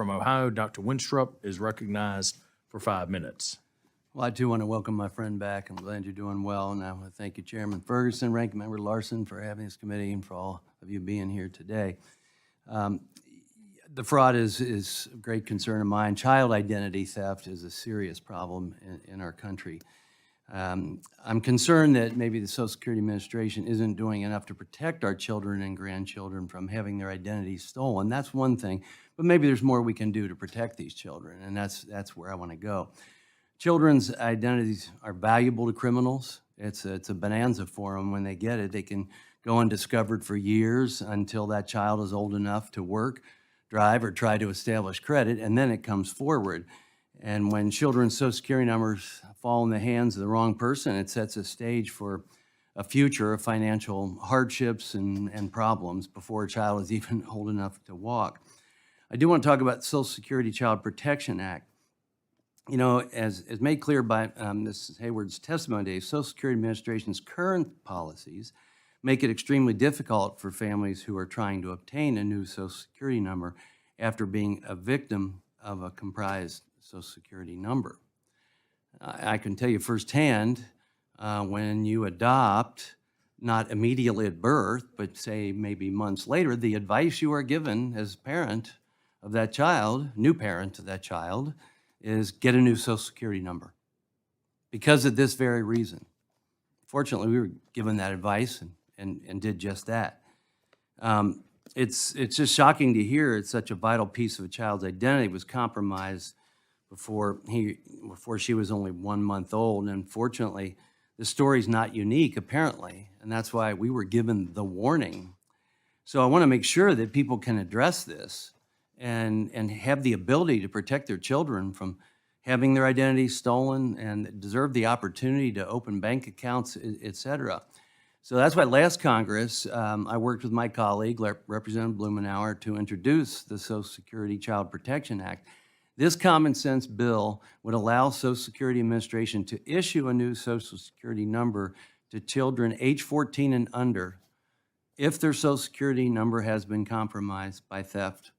from Ohio, Dr. Wenstrup, is recognized for 5 minutes. Well, I too want to welcome my friend back. I'm glad you're doing well. And I want to thank you, Chairman Ferguson, Ranking Member Larson, for having this committee and for all of you being here today. The fraud is a great concern of mine. Child identity theft is a serious problem in our country. I'm concerned that maybe the Social Security Administration isn't doing enough to protect our children and grandchildren from having their identities stolen. That's one thing, but maybe there's more we can do to protect these children, and that's where I want to go. Children's identities are valuable to criminals. It's a bonanza for them when they get it. They can go undiscovered for years until that child is old enough to work, drive, or try to establish credit, and then it comes forward. And when children's Social Security numbers fall in the hands of the wrong person, it sets a stage for a future of financial hardships and problems before a child is even old enough to walk. I do want to talk about the Social Security Child Protection Act. You know, as made clear by Mrs. Hayward's testimony today, Social Security Administration's current policies make it extremely difficult for families who are trying to obtain a new Social Security number after being a victim of a comprised Social Security number. I can tell you firsthand, when you adopt, not immediately at birth, but say maybe months later, the advice you are given as parent of that child, new parent of that child, is get a new Social Security number because of this very reason. Fortunately, we were given that advice and did just that. It's just shocking to hear it's such a vital piece of a child's identity was compromised before she was only 1 month old. And fortunately, the story's not unique, apparently, and that's why we were given the warning. So I want to make sure that people can address this and have the ability to protect their children from having their identity stolen and deserve the opportunity to open bank accounts, et cetera. So that's why last Congress, I worked with my colleague, Representative Blumenauer, to introduce the Social Security Child Protection Act. This common sense bill would allow Social Security Administration to issue a new Social Security number to children age 14 and under if their Social Security number has been compromised by theft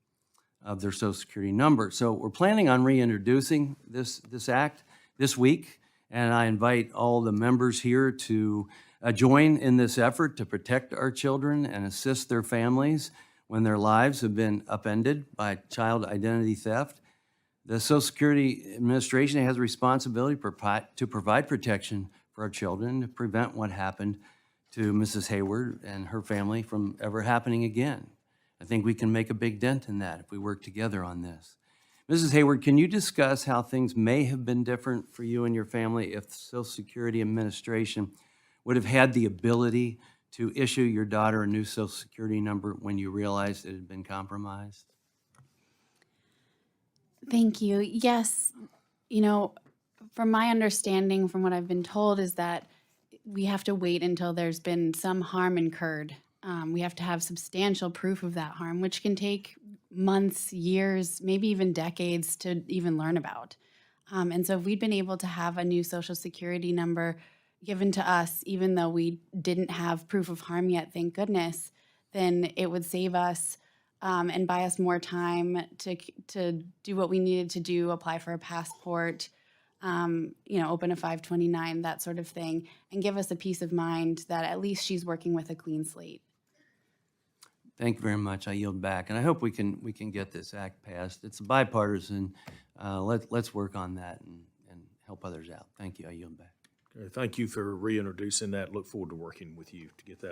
of their Social Security number. So we're planning on reintroducing this act this week, and I invite all the members here to join in this effort to protect our children and assist their families when their lives have been upended by child identity theft. The Social Security Administration has a responsibility to provide protection for our children to prevent what happened to Mrs. Hayward and her family from ever happening again. I think we can make a big dent in that if we work together on this. Mrs. Hayward, can you discuss how things may have been different for you and your family if the Social Security Administration would have had the ability to issue your daughter a new Social Security number when you realized it had been compromised? Thank you. Yes, you know, from my understanding, from what I've been told, is that we have to wait until there's been some harm incurred. We have to have substantial proof of that harm, which can take months, years, maybe even decades to even learn about. And so if we'd been able to have a new Social Security number given to us, even though we didn't have proof of harm yet, thank goodness, then it would save us and buy us more time to do what we needed to do, apply for a passport, open a 529, that sort of thing, and give us a peace of mind that at least she's working with a clean slate. Thank you very much. I yield back, and I hope we can get this act passed. It's bipartisan. Let's work on that and help others out. Thank you. I yield back. Okay, thank you for reintroducing that. Look forward to working with you to get that